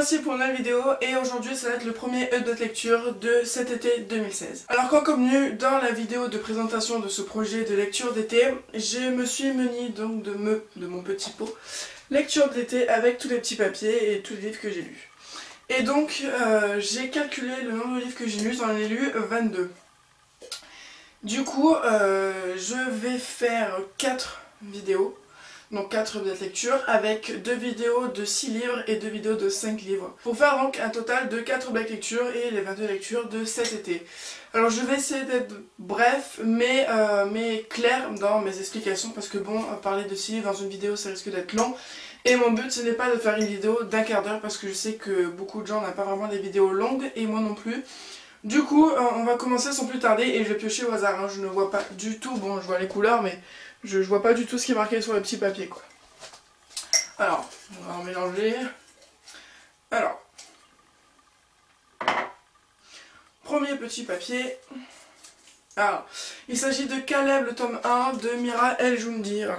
revoici pour une nouvelle vidéo et aujourd'hui ça va être le premier update lecture de cet été 2016. Alors comme convenu dans la vidéo de présentation de ce projet de lecture d'été, je me suis munie donc de mon petit pot lecture d'été avec tous les petits papiers et tous les livres que j'ai lus. Et donc j'ai calculé le nombre de livres que j'ai lus, j'en ai lu 22. Du coup je vais faire 4 vidéos. Donc 4 updates lecture avec 2 vidéos de 6 livres et 2 vidéos de 5 livres. Pour faire donc un total de 4 updates lecture et les 22 lectures de cet été. Alors je vais essayer d'être bref mais clair dans mes explications parce que bon, parler de 6 livres dans une vidéo ça risque d'être long. Et mon but ce n'est pas de faire une vidéo d'un quart d'heure parce que je sais que beaucoup de gens n'ont pas vraiment des vidéos longues et moi non plus. Du coup on va commencer sans plus tarder et je vais piocher au hasard, hein. Je ne vois pas du tout, bon je vois les couleurs mais je vois pas du tout ce qui est marqué sur le petit papier quoi. Alors, on va en mélanger. Alors, premier petit papier. Alors, il s'agit de Caleb, le tome 1 de Mira El Joundir.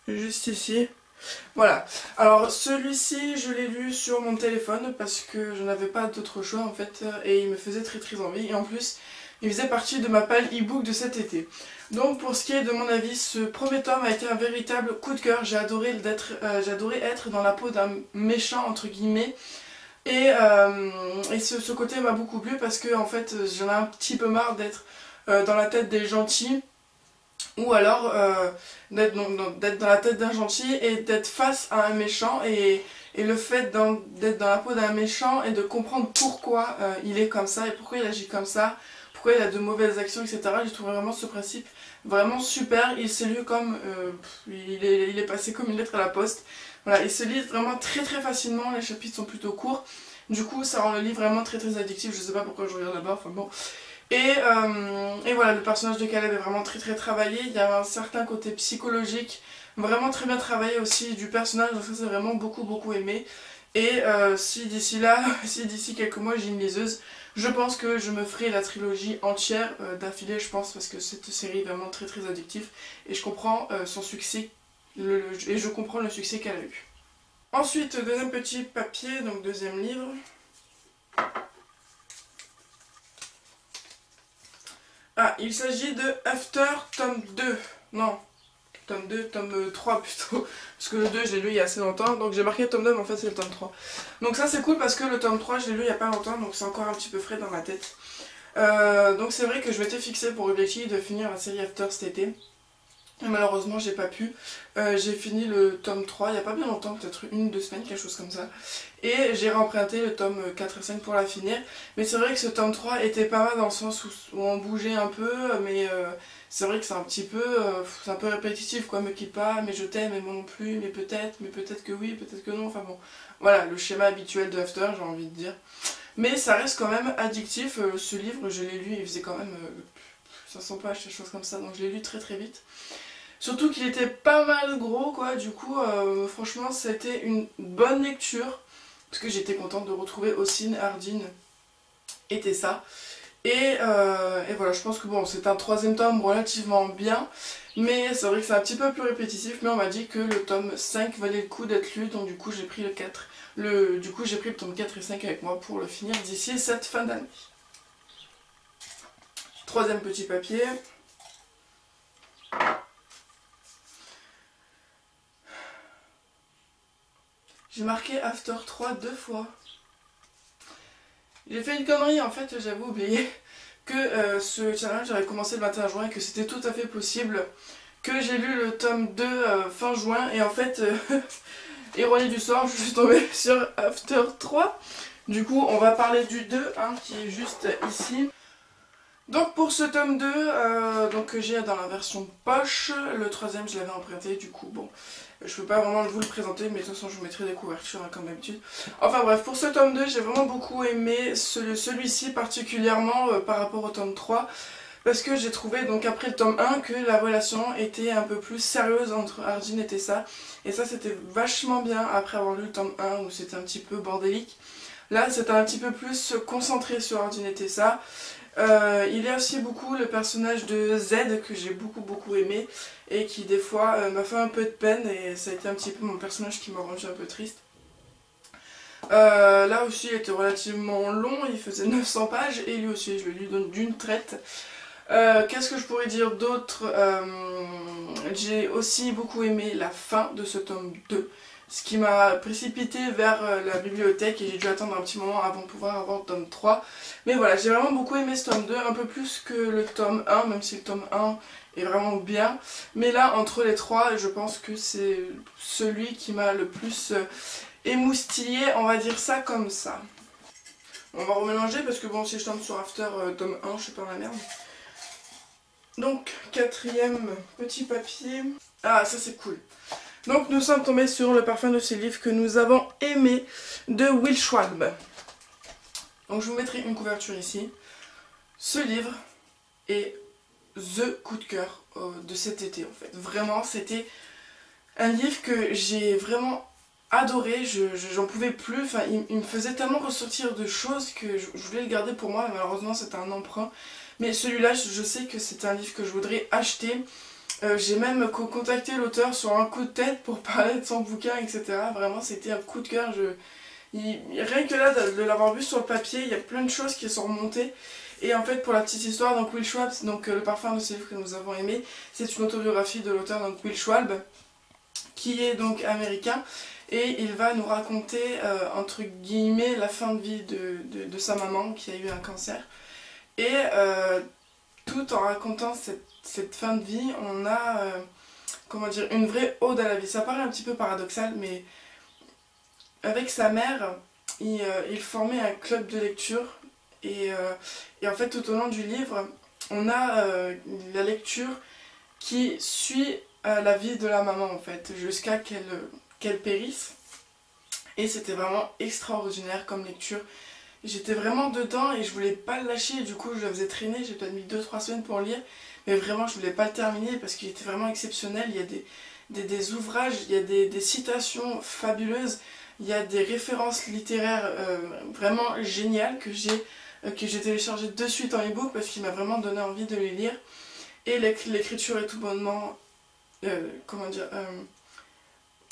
Juste ici. Voilà. Alors, celui-ci, je l'ai lu sur mon téléphone parce que je n'avais pas d'autre choix en fait. Et il me faisait très envie. Et en plus, il faisait partie de ma palle e-book de cet été. Donc pour ce qui est de mon avis, ce premier tome a été un véritable coup de cœur. J'ai adoré être dans la peau d'un méchant entre guillemets. Et ce côté m'a beaucoup plu parce que en fait j'en ai un petit peu marre d'être dans la tête des gentils. Ou alors d'être dans la tête d'un gentil et d'être face à un méchant. Et le fait d'être dans la peau d'un méchant et de comprendre pourquoi il est comme ça et pourquoi il agit comme ça. Pourquoi il a de mauvaises actions, etc. J'ai trouvé vraiment ce principe vraiment super. Il s'est lu comme... il est passé comme une lettre à la poste. Voilà, il se lit vraiment très facilement. Les chapitres sont plutôt courts. Du coup, ça rend le livre vraiment très addictif. Je sais pas pourquoi je regarde là-bas, enfin bon. Et voilà, le personnage de Caleb est vraiment très travaillé. Il y a un certain côté psychologique vraiment très bien travaillé aussi du personnage. Donc ça, c'est vraiment beaucoup aimé. Et si d'ici quelques mois j'ai une liseuse, je pense que je me ferai la trilogie entière d'affilée, je pense, parce que cette série est vraiment très addictive et je comprends son succès et je comprends le succès qu'elle a eu. Ensuite, deuxième petit papier, donc deuxième livre. Ah, il s'agit de After tome 2. Non, tome 2, tome 3 plutôt, parce que le 2 je l'ai lu il y a assez longtemps, donc j'ai marqué tome 2 mais en fait c'est le tome 3. Donc ça c'est cool parce que le tome 3 je l'ai lu il y a pas longtemps, donc c'est encore un petit peu frais dans ma tête. Donc c'est vrai que je m'étais fixé pour objectif de finir la série After cet été. Et malheureusement j'ai pas pu. J'ai fini le tome 3 il y a pas bien longtemps, peut-être 1-2 semaines, quelque chose comme ça. Et j'ai remprunté le tome 4 et 5 pour la finir. Mais c'est vrai que ce tome 3 était pas mal dans le sens où on bougeait un peu, mais c'est vrai que c'est un peu répétitif quoi, me quitte pas, mais je t'aime, mais moi non plus, mais peut-être que oui, peut-être que non, enfin bon. Voilà, le schéma habituel de After, j'ai envie de dire. Mais ça reste quand même addictif, ce livre, je l'ai lu, il faisait quand même 500 pages, quelque chose comme ça, donc je l'ai lu très vite. Surtout qu'il était pas mal gros quoi, du coup franchement c'était une bonne lecture. Parce que j'étais contente de retrouver Ossine, Ardine et Tessa. Et voilà, je pense que bon, c'est un troisième tome relativement bien. Mais c'est vrai que c'est un petit peu plus répétitif. Mais on m'a dit que le tome 5 valait le coup d'être lu. Donc du coup j'ai pris le 4. Du coup j'ai pris le tome 4 et 5 avec moi pour le finir d'ici cette fin d'année. Troisième petit papier. J'ai marqué After 3 2 fois. J'ai fait une connerie en fait, j'avais oublié que ce challenge avait commencé le 21 juin et que c'était tout à fait possible. Que j'ai lu le tome 2 fin juin et en fait, ironie du sort, je suis tombée sur After 3. Du coup on va parler du 2 hein, qui est juste ici. Donc pour ce tome 2, donc que j'ai dans la version poche, le troisième je l'avais emprunté du coup bon, je peux pas vraiment vous le présenter mais de toute façon je vous mettrai des couvertures hein, comme d'habitude. Enfin bref, pour ce tome 2 j'ai vraiment beaucoup aimé celui-ci particulièrement par rapport au tome 3 parce que j'ai trouvé donc après le tome 1 que la relation était un peu plus sérieuse entre Ardine et Tessa et ça c'était vachement bien après avoir lu le tome 1 où c'était un petit peu bordélique. Là c'était un petit peu plus concentré sur Ardine et Tessa. Il y a aussi beaucoup le personnage de Z que j'ai beaucoup aimé et qui des fois m'a fait un peu de peine et ça a été un petit peu mon personnage qui m'a rendu un peu triste. Là aussi il était relativement long, il faisait 900 pages et lui aussi je le lis d'une traite. Qu'est-ce que je pourrais dire d'autre? J'ai aussi beaucoup aimé la fin de ce tome 2, ce qui m'a précipité vers la bibliothèque et j'ai dû attendre un petit moment avant de pouvoir avoir le tome 3. Mais voilà, j'ai vraiment beaucoup aimé ce tome 2, un peu plus que le tome 1, même si le tome 1 est vraiment bien. Mais là, entre les trois, je pense que c'est celui qui m'a le plus émoustillé, on va dire ça comme ça. On va remélanger parce que bon, si je tombe sur After tome 1, je suis pas dans la merde. Donc, quatrième petit papier. Ah, ça c'est cool. Donc, nous sommes tombés sur le parfum de ce livre que nous avons aimé de Will Schwalbe. Donc, je vous mettrai une couverture ici. Ce livre est the coup de cœur de cet été en fait. Vraiment, c'était un livre que j'ai vraiment adoré. J'en pouvais plus. Enfin, il me faisait tellement ressortir de choses que je voulais le garder pour moi. Mais malheureusement, c'était un emprunt. Mais celui-là, je sais que c'est un livre que je voudrais acheter. J'ai même contacté l'auteur sur un coup de tête pour parler de son bouquin, etc. Vraiment, c'était un coup de cœur. Rien que là, de l'avoir vu sur le papier, il y a plein de choses qui sont remontées. Et en fait, pour la petite histoire, donc Will Schwalbe, donc le parfum de ce livre que nous avons aimé, c'est une autobiographie de l'auteur, donc Will Schwalbe, qui est donc américain. Et il va nous raconter, entre guillemets, la fin de vie de sa maman qui a eu un cancer. Et tout en racontant cette fin de vie, on a comment dire, une vraie ode à la vie. Ça paraît un petit peu paradoxal, mais avec sa mère, il formait un club de lecture. Et en fait, tout au long du livre, on a la lecture qui suit la vie de la maman, en fait, jusqu'à qu'elle périsse. Et c'était vraiment extraordinaire comme lecture. J'étais vraiment dedans et je voulais pas le lâcher, du coup je le faisais traîner, j'ai peut-être mis 2-3 semaines pour le lire, mais vraiment je voulais pas le terminer parce qu'il était vraiment exceptionnel. Il y a des ouvrages, il y a des citations fabuleuses, il y a des références littéraires vraiment géniales que j'ai téléchargées de suite en e-book parce qu'il m'a vraiment donné envie de les lire. Et l'écriture est tout bonnement, comment dire,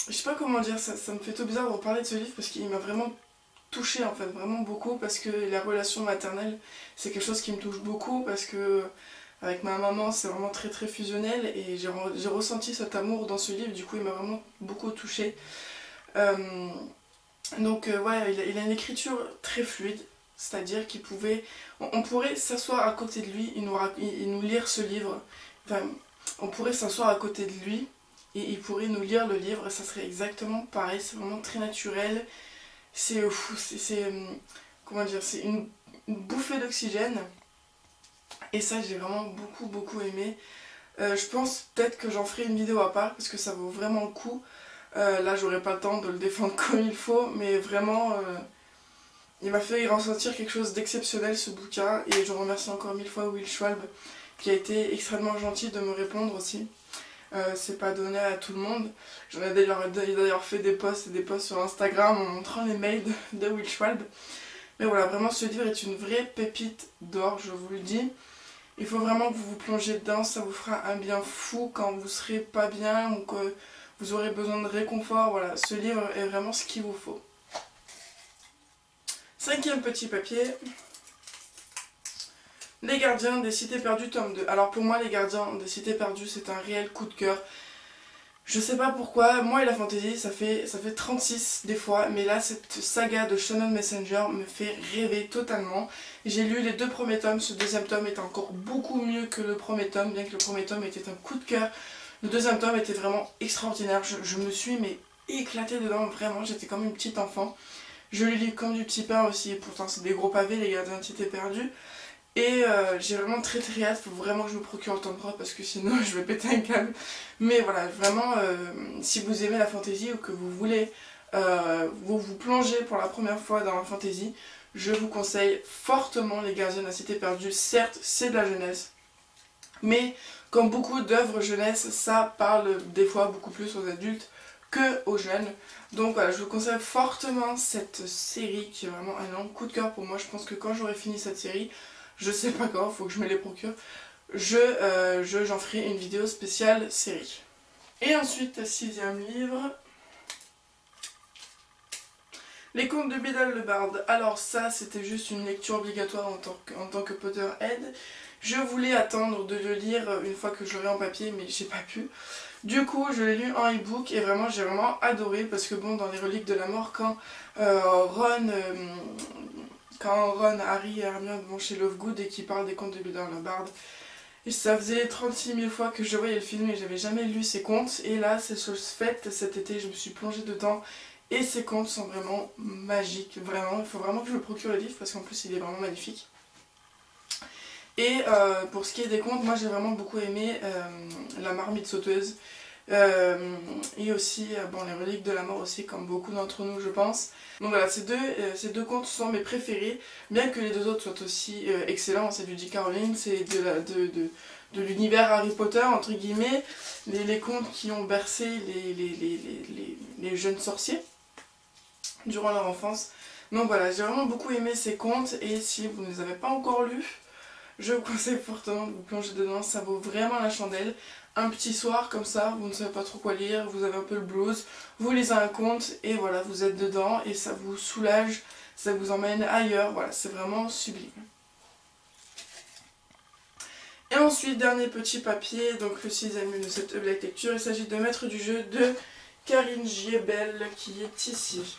je sais pas comment dire, ça me fait tout bizarre de reparler de ce livre parce qu'il m'a vraiment touchée en fait, vraiment beaucoup, parce que la relation maternelle c'est quelque chose qui me touche beaucoup parce que avec ma maman c'est vraiment très très fusionnel et j'ai ressenti cet amour dans ce livre, du coup il m'a vraiment beaucoup touchée. Ouais, il a une écriture très fluide, c'est-à-dire on pourrait s'asseoir à côté de lui et nous lire ce livre, enfin on pourrait s'asseoir à côté de lui et il pourrait nous lire le livre et ça serait exactement pareil, c'est vraiment très naturel. C'est comment dire, c'est une bouffée d'oxygène et ça j'ai vraiment beaucoup aimé. Je pense peut-être que j'en ferai une vidéo à part parce que ça vaut vraiment le coup. Là j'aurai pas le temps de le défendre comme il faut, mais vraiment il m'a fait ressentir quelque chose d'exceptionnel ce bouquin et je remercie encore 1000 fois Will Schwalbe qui a été extrêmement gentil de me répondre aussi. C'est pas donné à tout le monde. J'en ai d'ailleurs fait des posts et des posts sur Instagram en montrant les mails de Will Schwalbe. Mais voilà, vraiment ce livre est une vraie pépite d'or, je vous le dis. Il faut vraiment que vous vous plongez dedans, ça vous fera un bien fou quand vous serez pas bien ou que vous aurez besoin de réconfort. Voilà, ce livre est vraiment ce qu'il vous faut. Cinquième petit papier. Les Gardiens des Cités Perdues, tome 2. Alors pour moi, Les Gardiens des Cités Perdues, c'est un réel coup de cœur. Je sais pas pourquoi, moi et la fantasy, ça fait 36 des fois, mais là, cette saga de Shannon Messenger me fait rêver totalement. J'ai lu les 2 premiers tomes, ce deuxième tome est encore beaucoup mieux que le premier tome, bien que le premier tome était un coup de cœur. Le deuxième tome était vraiment extraordinaire, je me suis éclatée dedans, vraiment, j'étais comme une petite enfant. Je le lis comme du petit pain aussi, pourtant c'est des gros pavés, Les Gardiens des Cités Perdues. Et j'ai vraiment très hâte, faut vraiment que je me procure le tome 3 parce que sinon je vais péter un câble. Mais voilà, vraiment, si vous aimez la fantasy ou que vous voulez vous plonger pour la première fois dans la fantasy, je vous conseille fortement Les Gardiens de la Cité Perdue. Certes, c'est de la jeunesse, mais comme beaucoup d'œuvres jeunesse, ça parle des fois beaucoup plus aux adultes que aux jeunes. Donc voilà, je vous conseille fortement cette série qui est vraiment un énorme coup de cœur pour moi. Je pense que quand j'aurai fini cette série, je sais pas quand, faut que je me les procure, j'en ferai une vidéo spéciale série. Et ensuite, 6e livre. Les contes de Bédale le Barde. Alors ça, c'était juste une lecture obligatoire en tant que Potterhead. Je voulais attendre de le lire une fois que je l'aurai en papier, mais j'ai pas pu. Du coup, je l'ai lu en e-book et vraiment, j'ai vraiment adoré parce que bon, dans les Reliques de la Mort, quand Ron, Harry et Hermione vont chez Lovegood et qu'ils parlent des contes de Bédale le Barde, et ça faisait 36 000 fois que je voyais le film et j'avais jamais lu ces contes. Et là, c'est chose faite, cet été, je me suis plongée dedans. Et ces contes sont vraiment magiques, vraiment. Il faut vraiment que je me procure le livre parce qu'en plus, il est vraiment magnifique. Et pour ce qui est des contes, moi j'ai vraiment beaucoup aimé La Marmite Sauteuse. Et aussi bon, Les Reliques de la Mort aussi, comme beaucoup d'entre nous je pense. Donc voilà, ces deux contes sont mes préférés, bien que les deux autres soient aussi excellents. C'est du J.K. Rowling, c'est de l'univers Harry Potter entre guillemets, les contes qui ont bercé les jeunes sorciers durant leur enfance. Donc voilà, j'ai vraiment beaucoup aimé ces contes et si vous ne les avez pas encore lus, je vous conseille fortement de vous plonger dedans, ça vaut vraiment la chandelle. Un petit soir comme ça, vous ne savez pas trop quoi lire, vous avez un peu le blues, vous lisez un conte et voilà, vous êtes dedans et ça vous soulage, ça vous emmène ailleurs, voilà, c'est vraiment sublime. Et ensuite, dernier petit papier, donc le 6e de cette Black lecture, il s'agit de Maître du jeu de Karine Giebel qui est ici.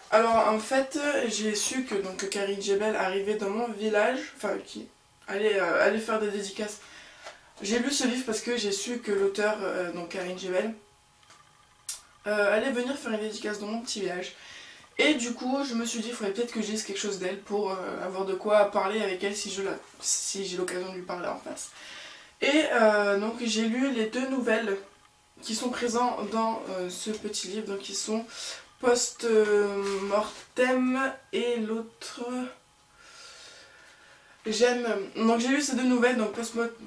Alors en fait, j'ai su que donc, Karine Giebel arrivait dans mon village, enfin qui allait faire des dédicaces. J'ai lu ce livre parce que j'ai su que l'auteur, donc Karine Giebel, allait venir faire une dédicace dans mon petit village. Et du coup, je me suis dit, il faudrait peut-être que je lise quelque chose d'elle pour avoir de quoi parler avec elle si j'ai l'occasion de lui parler en face. Et donc j'ai lu les deux nouvelles qui sont présentes dans ce petit livre, donc qui sont Post-Mortem et l'autre... J'aime... Donc j'ai lu ces deux nouvelles, donc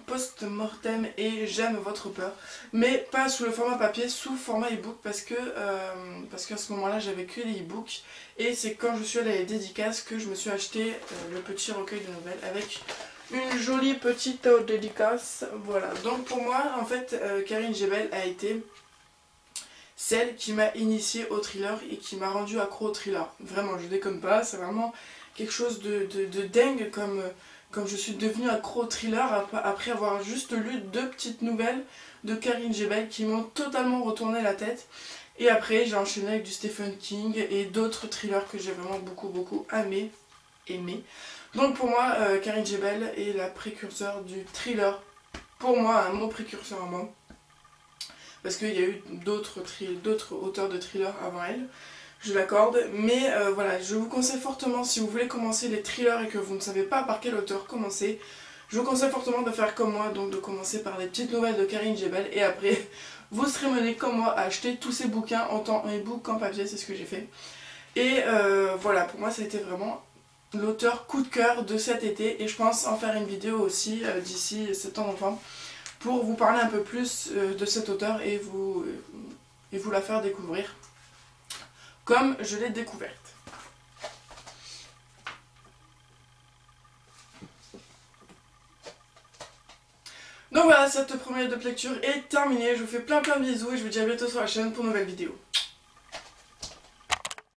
Post-Mortem et J'aime votre peur, mais pas sous le format papier, sous format e-book parce qu'à ce moment-là j'avais que les e-books et c'est quand je suis allée à la dédicace que je me suis acheté le petit recueil de nouvelles avec une jolie petite dédicace. Voilà, donc pour moi en fait Karine Giebel a été celle qui m'a initiée au thriller et qui m'a rendu accro au thriller. Vraiment, je déconne pas, c'est vraiment quelque chose de dingue comme je suis devenue accro au thriller après avoir juste lu deux petites nouvelles de Karine Giebel qui m'ont totalement retourné la tête. Et après j'ai enchaîné avec du Stephen King et d'autres thrillers que j'ai vraiment beaucoup aimé. Donc pour moi, Karine Giebel est la précurseur du thriller. Pour moi, un mot précurseur à moi. Parce qu'il y a eu d'autres auteurs de thrillers avant elle, je l'accorde. Mais voilà, je vous conseille fortement, si vous voulez commencer les thrillers et que vous ne savez pas par quel auteur commencer, je vous conseille fortement de faire comme moi, donc de commencer par les petites nouvelles de Karine Giebel. Et après, vous serez mené comme moi à acheter tous ces bouquins en e-book qu'en papier, c'est ce que j'ai fait. Et voilà, pour moi ça a été vraiment l'auteur coup de cœur de cet été. Et je pense en faire une vidéo aussi d'ici septembre-novembre, pour vous parler un peu plus de cet auteur et vous la faire découvrir comme je l'ai découverte. Donc voilà, cette première lecture est terminée. Je vous fais plein de bisous et je vous dis à bientôt sur la chaîne pour une nouvelle vidéo.